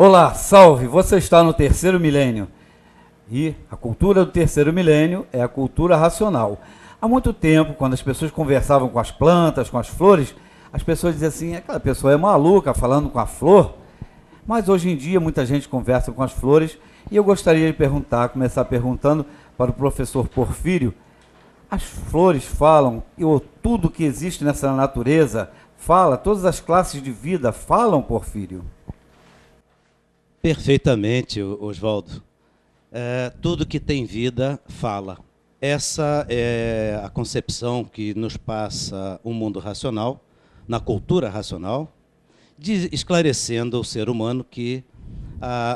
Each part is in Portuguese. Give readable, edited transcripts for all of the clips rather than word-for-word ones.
Olá, salve! Você está no terceiro milênio. E a cultura do terceiro milênio é a cultura racional. Há muito tempo, quando as pessoas conversavam com as plantas, com as flores, as pessoas diziam assim, aquela pessoa é maluca falando com a flor. Mas hoje em dia muita gente conversa com as flores e eu gostaria de começar perguntando para o professor Porfírio, as flores falam, ou tudo que existe nessa natureza fala, todas as classes de vida falam, Porfírio? Perfeitamente, Oswaldo. Tudo que tem vida fala. Essa é a concepção que nos passa o mundo racional, na cultura racional, esclarecendo o ser humano que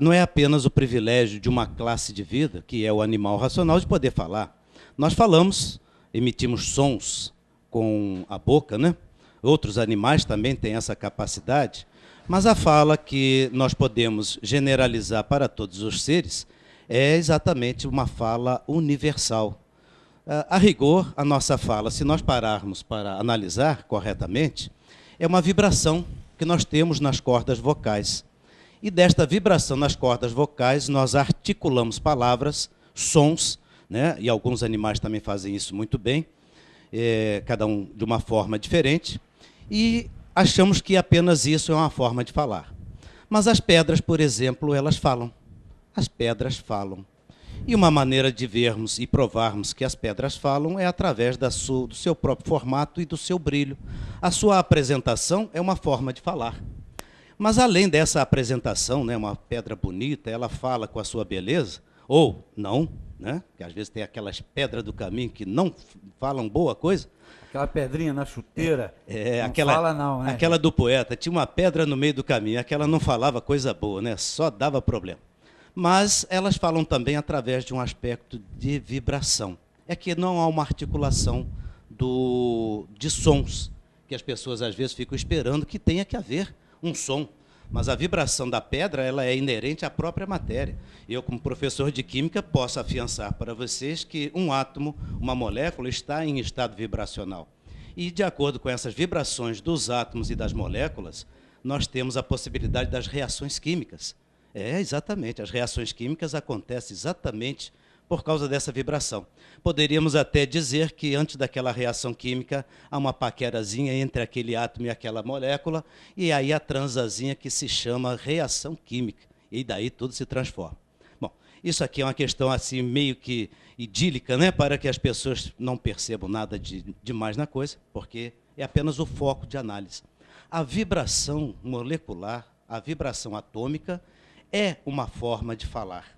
não é apenas o privilégio de uma classe de vida, que é o animal racional, de poder falar. Nós falamos, emitimos sons com a boca, né? Outros animais também têm essa capacidade, mas a fala que nós podemos generalizar para todos os seres é exatamente uma fala universal. A rigor, a nossa fala, se nós pararmos para analisar corretamente, é uma vibração que nós temos nas cordas vocais. E desta vibração nas cordas vocais, nós articulamos palavras, sons, né? E alguns animais também fazem isso muito bem, cada um de uma forma diferente, e achamos que apenas isso é uma forma de falar. Mas as pedras, por exemplo, elas falam. As pedras falam. E uma maneira de vermos e provarmos que as pedras falam é através do seu próprio formato e do seu brilho. A sua apresentação é uma forma de falar. Mas além dessa apresentação, né, uma pedra bonita, ela fala com a sua beleza, ou não, né? Que às vezes tem aquelas pedras do caminho que não falam boa coisa. Aquela pedrinha na chuteira, não aquela, fala não, né? Aquela do poeta, tinha uma pedra no meio do caminho, aquela não falava coisa boa, né? Só dava problema. Mas elas falam também através de um aspecto de vibração. É que não há uma articulação de sons, que as pessoas às vezes ficam esperando que tenha que haver um som. Mas a vibração da pedra ela é inerente à própria matéria. Eu, como professor de química, posso afiançar para vocês que um átomo, uma molécula, está em estado vibracional. E, de acordo com essas vibrações dos átomos e das moléculas, nós temos a possibilidade das reações químicas. Exatamente, as reações químicas acontecem exatamente por causa dessa vibração. Poderíamos até dizer que antes daquela reação química há uma paquerazinha entre aquele átomo e aquela molécula, e aí a transazinha que se chama reação química, e daí tudo se transforma. Bom, isso aqui é uma questão assim meio que idílica, né, para que as pessoas não percebam nada demais na coisa, porque é apenas o foco de análise. A vibração molecular, a vibração atômica, é uma forma de falar.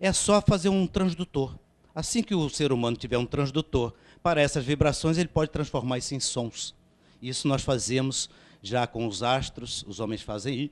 É só fazer um transdutor. Assim que o ser humano tiver um transdutor para essas vibrações, ele pode transformar isso em sons. Isso nós fazemos já com os astros, os homens fazem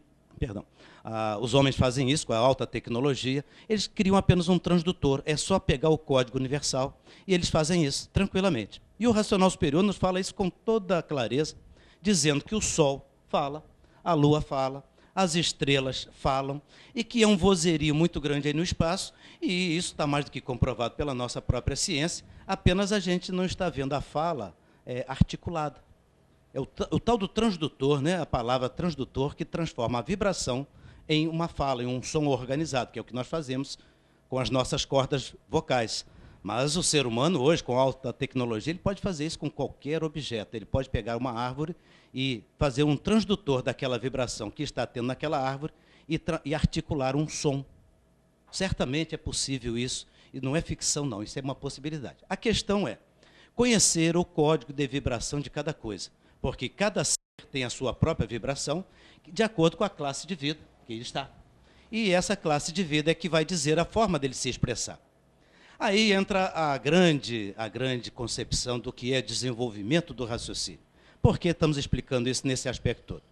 isso com a alta tecnologia. Eles criam apenas um transdutor, é só pegar o código universal e eles fazem isso tranquilamente. E o racional superior nos fala isso com toda a clareza, dizendo que o Sol fala, a Lua fala, as estrelas falam, e que é um vozerio muito grande aí no espaço, e isso está mais do que comprovado pela nossa própria ciência, apenas a gente não está vendo a fala articulada. É o tal do transdutor, né, a palavra transdutor, que transforma a vibração em uma fala, em um som organizado, que é o que nós fazemos com as nossas cordas vocais. Mas o ser humano hoje, com alta tecnologia, ele pode fazer isso com qualquer objeto. Ele pode pegar uma árvore e fazer um transdutor daquela vibração que está tendo naquela árvore e articular um som. Certamente é possível isso, e não é ficção não, isso é uma possibilidade. A questão é conhecer o código de vibração de cada coisa, porque cada ser tem a sua própria vibração, de acordo com a classe de vida que ele está. E essa classe de vida é que vai dizer a forma dele se expressar. Aí entra a grande concepção do que é desenvolvimento do raciocínio. Por que estamos explicando isso nesse aspecto todo?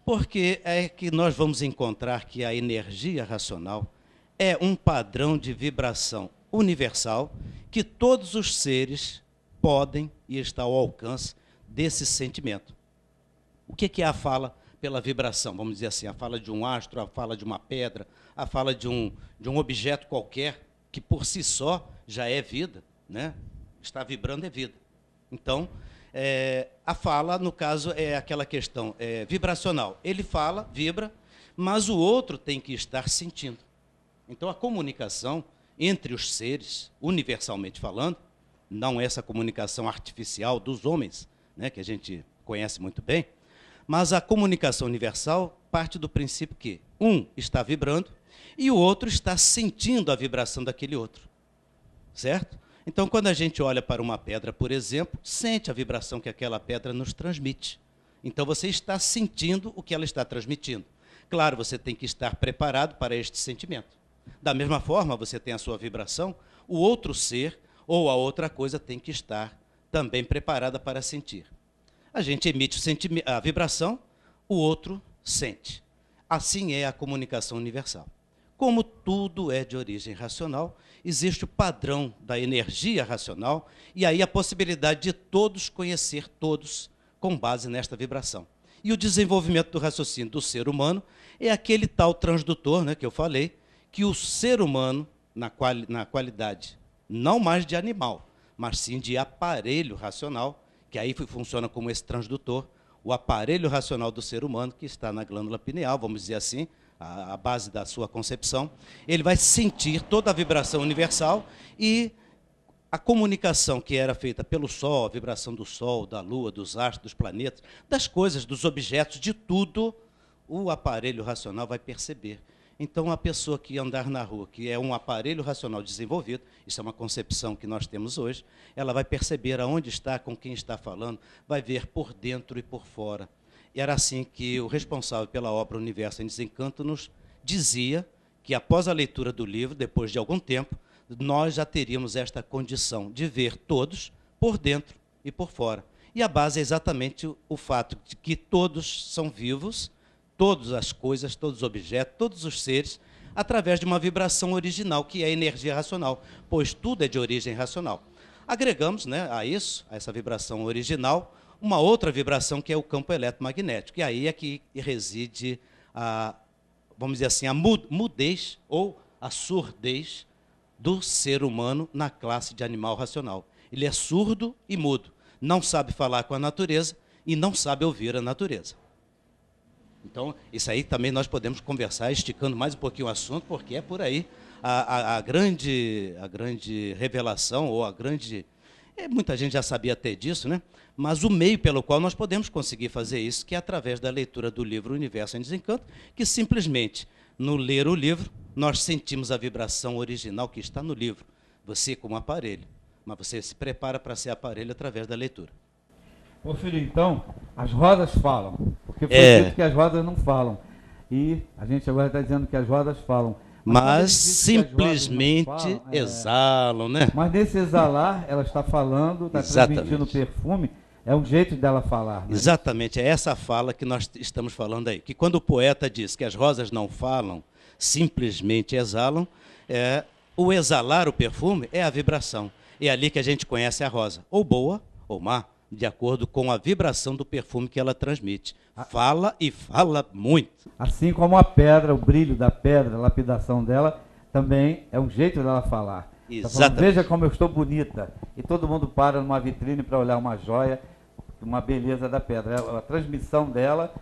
Porque é que nós vamos encontrar que a energia racional é um padrão de vibração universal que todos os seres podem e está ao alcance desse sentimento. O que é a fala pela vibração? Vamos dizer assim, a fala de um astro, a fala de uma pedra, a fala de um objeto qualquer, que por si só já é vida, né? Está vibrando é vida. Então, a fala, no caso, é aquela questão vibracional. Ele fala, vibra, mas o outro tem que estar sentindo. Então, a comunicação entre os seres, universalmente falando, não essa comunicação artificial dos homens, né, que a gente conhece muito bem, mas a comunicação universal parte do princípio que um está vibrando e o outro está sentindo a vibração daquele outro, certo? Então, quando a gente olha para uma pedra, por exemplo, sente a vibração que aquela pedra nos transmite. Então, você está sentindo o que ela está transmitindo. Claro, você tem que estar preparado para este sentimento. Da mesma forma, você tem a sua vibração, o outro ser ou a outra coisa tem que estar também preparada para sentir. A gente emite a vibração, o outro sente. Assim é a comunicação universal. Como tudo é de origem racional, existe o padrão da energia racional e aí a possibilidade de todos conhecer todos com base nesta vibração. E o desenvolvimento do raciocínio do ser humano é aquele tal transdutor, né, que eu falei, que o ser humano, na qualidade não mais de animal, mas sim de aparelho racional, que aí funciona como esse transdutor, o aparelho racional do ser humano, que está na glândula pineal, vamos dizer assim, a base da sua concepção, ele vai sentir toda a vibração universal e a comunicação que era feita pelo Sol, a vibração do Sol, da Lua, dos astros, dos planetas, das coisas, dos objetos, de tudo, o aparelho racional vai perceber. Então, a pessoa que andar na rua, que é um aparelho racional desenvolvido, isso é uma concepção que nós temos hoje, ela vai perceber aonde está, com quem está falando, vai ver por dentro e por fora. E era assim que o responsável pela obra Universo em Desencanto nos dizia que, após a leitura do livro, depois de algum tempo, nós já teríamos esta condição de ver todos por dentro e por fora. E a base é exatamente o fato de que todos são vivos, todas as coisas, todos os objetos, todos os seres, através de uma vibração original, que é a energia racional, pois tudo é de origem racional. Agregamos, né, a isso, a essa vibração original, uma outra vibração que é o campo eletromagnético. E aí é que reside vamos dizer assim, a mudez ou a surdez do ser humano na classe de animal racional. Ele é surdo e mudo, não sabe falar com a natureza e não sabe ouvir a natureza. Então, isso aí também nós podemos conversar, esticando mais um pouquinho o assunto, porque é por aí a grande revelação, ou a grande... muita gente já sabia até disso, né? Mas o meio pelo qual nós podemos conseguir fazer isso, que é através da leitura do livro Universo em Desencanto, que simplesmente, no ler o livro, nós sentimos a vibração original que está no livro. Você como aparelho, mas você se prepara para ser aparelho através da leitura. Ô filho, então, as rodas falam, porque foi dito que as rodas não falam. E a gente agora está dizendo que as rodas falam. Mas simplesmente exalam, né? Mas nesse exalar, ela está falando, está transmitindo perfume, é um jeito dela falar. Né? Exatamente, é essa fala que nós estamos falando aí. Que quando o poeta diz que as rosas não falam, simplesmente exalam, o exalar o perfume é a vibração. É ali que a gente conhece a rosa, ou boa ou má, de acordo com a vibração do perfume que ela transmite. Fala e fala muito. Assim como a pedra, o brilho da pedra, a lapidação dela, também é um jeito dela falar. Exatamente. Tá falando, veja como eu estou bonita. E todo mundo para numa vitrine para olhar uma joia, uma beleza da pedra. A transmissão dela,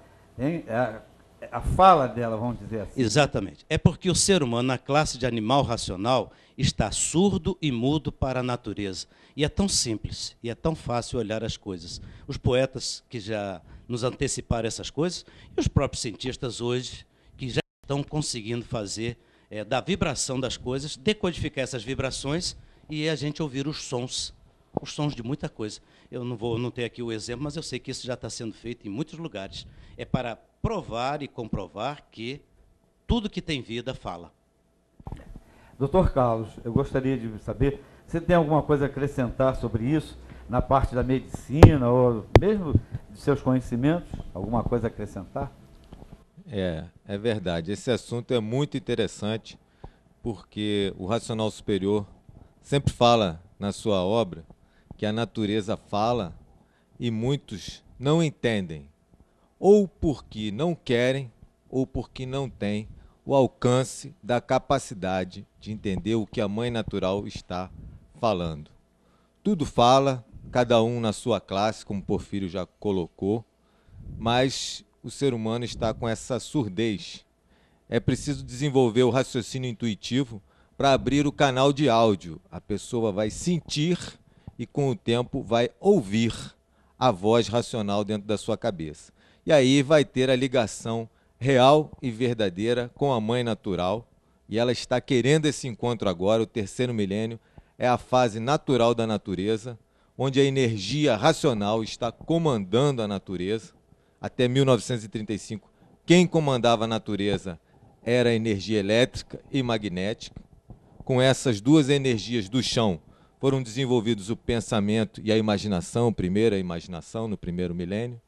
a fala dela, vamos dizer assim. Exatamente. É porque o ser humano, na classe de animal racional, está surdo e mudo para a natureza. E é tão simples, e é tão fácil olhar as coisas. Os poetas que já nos anteciparam essas coisas, e os próprios cientistas hoje, que já estão conseguindo fazer da vibração das coisas, decodificar essas vibrações e a gente ouvir os sons de muita coisa. Eu não tenho aqui o exemplo, mas eu sei que isso já está sendo feito em muitos lugares. É para provar e comprovar que tudo que tem vida fala. Doutor Carlos, eu gostaria de saber, você tem alguma coisa a acrescentar sobre isso, na parte da medicina, ou mesmo de seus conhecimentos? Alguma coisa a acrescentar? É verdade. Esse assunto é muito interessante, porque o racional superior sempre fala na sua obra que a natureza fala e muitos não entendem, ou porque não querem, ou porque não têm o alcance da capacidade de entender o que a mãe natural está falando. Tudo fala, cada um na sua classe, como Porfírio já colocou, mas o ser humano está com essa surdez é preciso desenvolver o raciocínio intuitivo para abrir o canal de áudio. A pessoa vai sentir e, com o tempo, vai ouvir a voz racional dentro da sua cabeça. E aí vai ter a ligação real e verdadeira com a mãe natural, e ela está querendo esse encontro agora. O terceiro milênio é a fase natural da natureza, onde a energia racional está comandando a natureza. Até 1935, quem comandava a natureza era a energia elétrica e magnética. Com essas duas energias do chão, foram desenvolvidos o pensamento e a imaginação, primeiro a imaginação no primeiro milênio,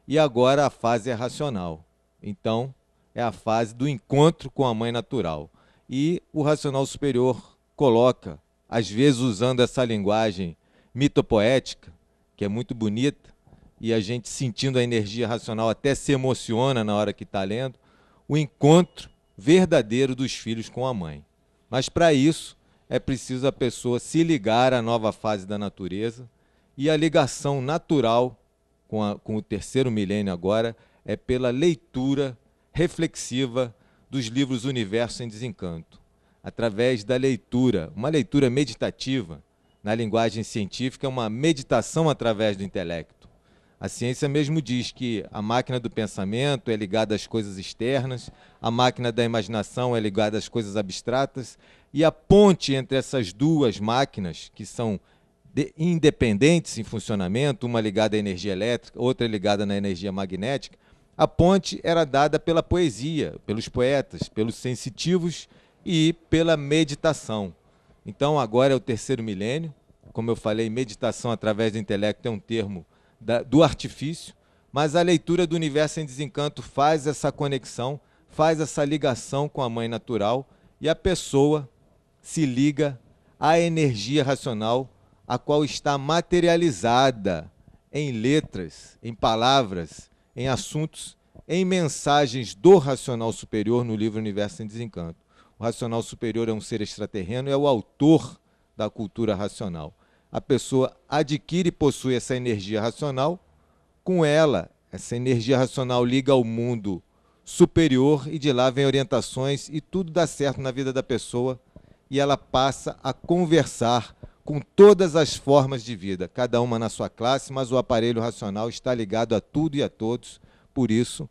e agora a fase é racional. Então, é a fase do encontro com a mãe natural. E o racional superior coloca, às vezes usando essa linguagem mitopoética, que é muito bonita, e a gente sentindo a energia racional até se emociona na hora que está lendo, o encontro verdadeiro dos filhos com a mãe. Mas para isso é preciso a pessoa se ligar à nova fase da natureza, e a ligação natural com o terceiro milênio agora é pela leitura reflexiva dos livros Universo em Desencanto. Através da leitura, uma leitura meditativa, na linguagem científica, é uma meditação através do intelecto. A ciência mesmo diz que a máquina do pensamento é ligada às coisas externas, a máquina da imaginação é ligada às coisas abstratas, e a ponte entre essas duas máquinas, que são independentes em funcionamento, uma ligada à energia elétrica, outra ligada na energia magnética, a ponte era dada pela poesia, pelos poetas, pelos sensitivos e pela meditação. Então agora é o terceiro milênio. Como eu falei, meditação através do intelecto é um termo do artifício, mas a leitura do Universo em Desencanto faz essa conexão, faz essa ligação com a mãe natural, e a pessoa se liga à energia racional, a qual está materializada em letras, em palavras, em assuntos, em mensagens do racional superior no livro Universo em Desencanto. O racional superior é um ser extraterreno, é o autor da cultura racional. A pessoa adquire e possui essa energia racional, com ela, essa energia racional liga ao mundo superior, e de lá vem orientações e tudo dá certo na vida da pessoa, e ela passa a conversar com todas as formas de vida, cada uma na sua classe, mas o aparelho racional está ligado a tudo e a todos, por isso,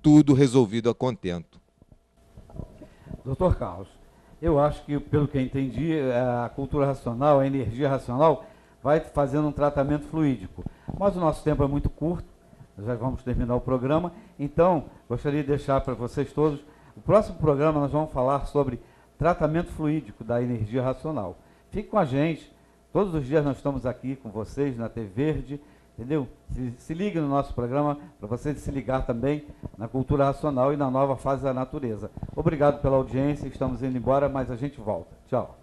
tudo resolvido a contento. Doutor Carlos, eu acho que, pelo que eu entendi, a cultura racional, a energia racional, vai fazendo um tratamento fluídico. Mas o nosso tempo é muito curto, já vamos terminar o programa, então gostaria de deixar para vocês todos, o próximo programa nós vamos falar sobre tratamento fluídico da energia racional. Fique com a gente, todos os dias nós estamos aqui com vocês na TV Verde, entendeu? Se ligue no nosso programa para você se ligar também na cultura racional e na nova fase da natureza. Obrigado pela audiência, estamos indo embora, mas a gente volta. Tchau.